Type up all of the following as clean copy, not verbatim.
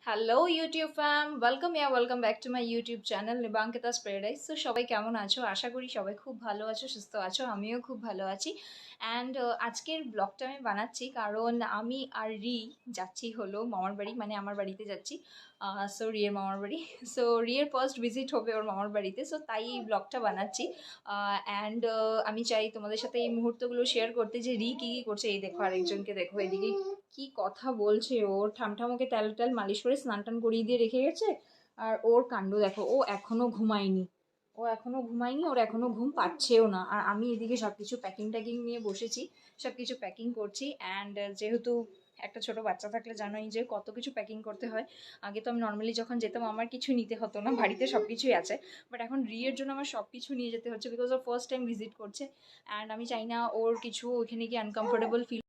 Hello YouTube fam, welcome back to my YouTube channel Nibankita's paradise. So সবাই কেমন আছো? আশা করি সবাই খুব ভালো আছো, সুস্থ আছো। আমিও খুব ভালো আছি। অ্যান্ড আজকের ব্লগটা আমি বানাচ্ছি কারণ আমি আর যাচ্ছি হলো মামার বাড়ি, মানে আমার বাড়িতে যাচ্ছি। সো রিয়ের মামার বাড়ি। সো রিয়ের ফার্স্ট ভিজিট হবে ওর মামার বাড়িতে, সো তাই এই ব্লগটা বানাচ্ছি। অ্যান্ড আমি চাই তোমাদের সাথে এই মুহূর্তগুলো শেয়ার করতে, যে কী কী করছে। এই দেখো আরেকজনকে, দেখো এদিকে কি কথা বলছে। ওর ঠামঠামোকে তেল টেল মালিশ করে স্নান টান করিয়ে দিয়ে রেখে গেছে। আর ওর কাণ্ড দেখো, ও এখনো ঘুমায়নি। ওর এখনো ঘুম পাচ্ছেও না। আর আমি এদিকে সব কিছু প্যাকিং ট্যাকিং নিয়ে বসেছি, সব কিছু প্যাকিং করছি। অ্যান্ড যেহেতু একটা ছোট বাচ্চা থাকলে জানোই যে কত কিছু প্যাকিং করতে হয়। আগে তো আমি নর্মালি যখন যেতাম আমার কিছু নিতে হতো না, বাড়িতে সব কিছুই আছে। বাট এখন রিয়ের জন্য আমার সব কিছু নিয়ে যেতে হচ্ছে, বিকজ ও ফার্স্ট টাইম ভিজিট করছে। অ্যান্ড আমি চাই না ওর কিছু ওইখানে গিয়ে আনকমফোর্টেবল ফিল।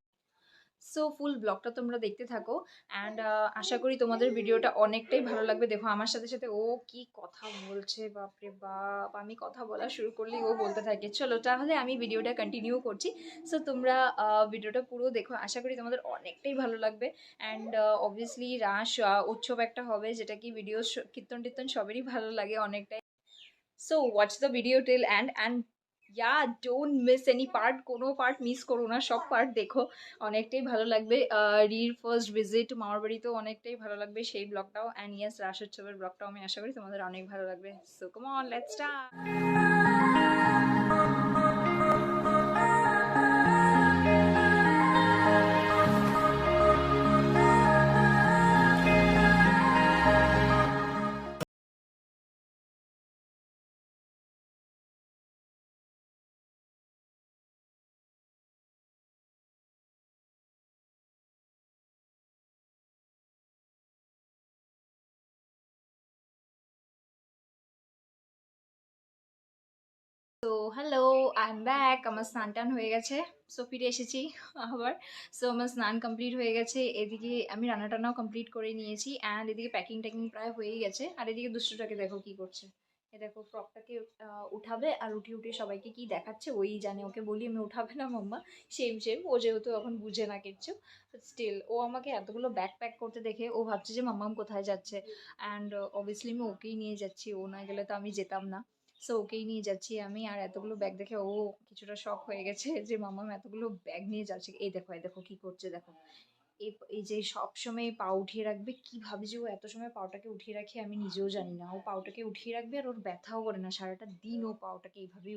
সো ফুল ব্লগটা তোমরা দেখতে থাকো। অ্যান্ড আশা করি তোমাদের ভিডিওটা অনেকটাই ভালো লাগবে। দেখো আমার সাথে সাথে ও কি কথা বলছে, বাপরে বাপ। আমি কথা বলা শুরু করলেই ও বলতে থাকে। চলো তাহলে আমি ভিডিওটা কন্টিনিউ করছি। সো তোমরা ভিডিওটা পুরো দেখো, আশা করি তোমাদের অনেকটাই ভালো লাগবে। অ্যান্ড অবভিয়াসলি রাস উৎসব একটা হবে, যেটা কি ভিডিও কীর্তন টীর্তন সবেরই ভালো লাগে অনেকটাই। So watch the video till and don't miss any part. কোনো পার্ট মিস করো না, সব পার্ট দেখো, অনেকটাই ভালো লাগবে। রির ফার্স্ট ভিজিট মামার বাড়িতেও অনেকটাই ভালো লাগবে সেই ব্লগটাও। অ্যান্ড ইয়েস, রাস উৎসবের ব্লগটাও আমি আশা করি তোমাদের অনেক ভালো লাগবে। So come on, let's start. তো হ্যালো, আই এম ব্যাক। আমার স্নান টান হয়ে গেছে, সো ফিরে এসেছি আবার। সো আমার স্নান কমপ্লিট হয়ে গেছে, এদিকে আমি রান্না টান্নাও কমপ্লিট করে নিয়েছি। অ্যান্ড এদিকে প্যাকিং ট্যাকিং প্রায় হয়েই গেছে। আর এদিকে দুষ্টুটাকে দেখো কি করছে। এ দেখো ফ্রকটাকে উঠাবে, আর উঠিয়ে উঠিয়ে সবাইকে কি দেখাচ্ছে ওই জানে। ওকে বলি আমি উঠাবে না মাম্মা, সেম সেম। ও যেহেতু এখন বুঝে না কিচ্ছু, স্টিল ও আমাকে এতগুলো ব্যাগ প্যাক করতে দেখে ও ভাবছে যে মাম্মাম কোথায় যাচ্ছে। অ্যান্ড অবভিয়াসলি আমি ওকেই নিয়ে যাচ্ছি, ও না গেলে তো আমি যেতাম না। সো ওকেই নিয়ে যাচ্ছি আমি। আর এতগুলো ব্যাগ দেখে ও কিছুটা শক হয়ে গেছে যে মাম্মাম এতগুলো ব্যাগ নিয়ে যাচ্ছে। এই দেখো কি করছে দেখো। এই যে সবসময় পা উঠিয়ে রাখবে, কিভাবে যে ও এত সময় পাওটাকে উঠিয়ে রাখে আমি নিজেও জানি না। ও পাওটাকে উঠিয়ে রাখবে আর ওর ব্যথাও করে না, সারাটা দিন ও পাওটাকে এইভাবেই।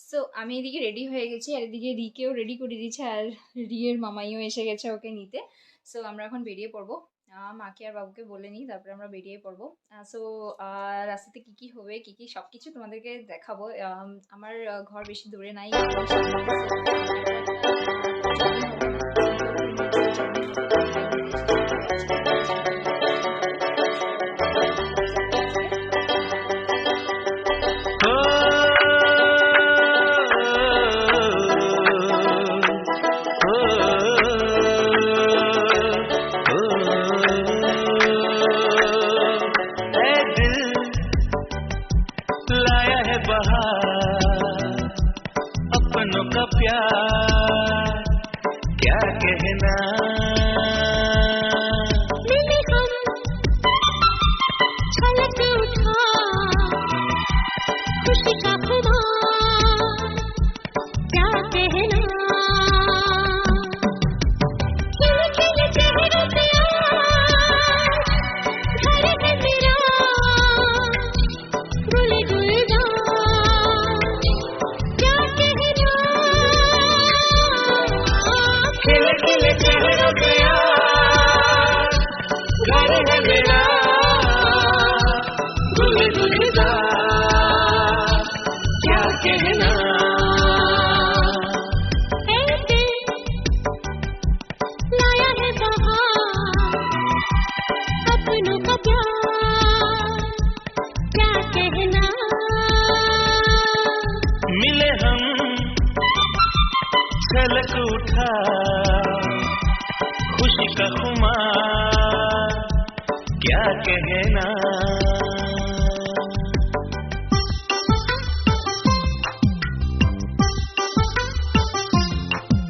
সো আমি এদিকে রেডি হয়ে গেছি, আর এদিকে রিকেও রেডি করে দিয়েছে, আর রিয়ের মামাইও এসে গেছে ওকে নিতে। সো আমরা এখন বেরিয়ে পড়বো। মাকে আর বাবুকে বলে নিই, তারপরে আমরা বেরিয়ে পড়বো। সো রাস্তাতে কি কি হবে, কি কি সব কিছু তোমাদেরকে দেখাবো। আমার ঘর বেশি দূরে নাই, এই সামনে। So, लाया है बहार अपनों का प्यार, कहना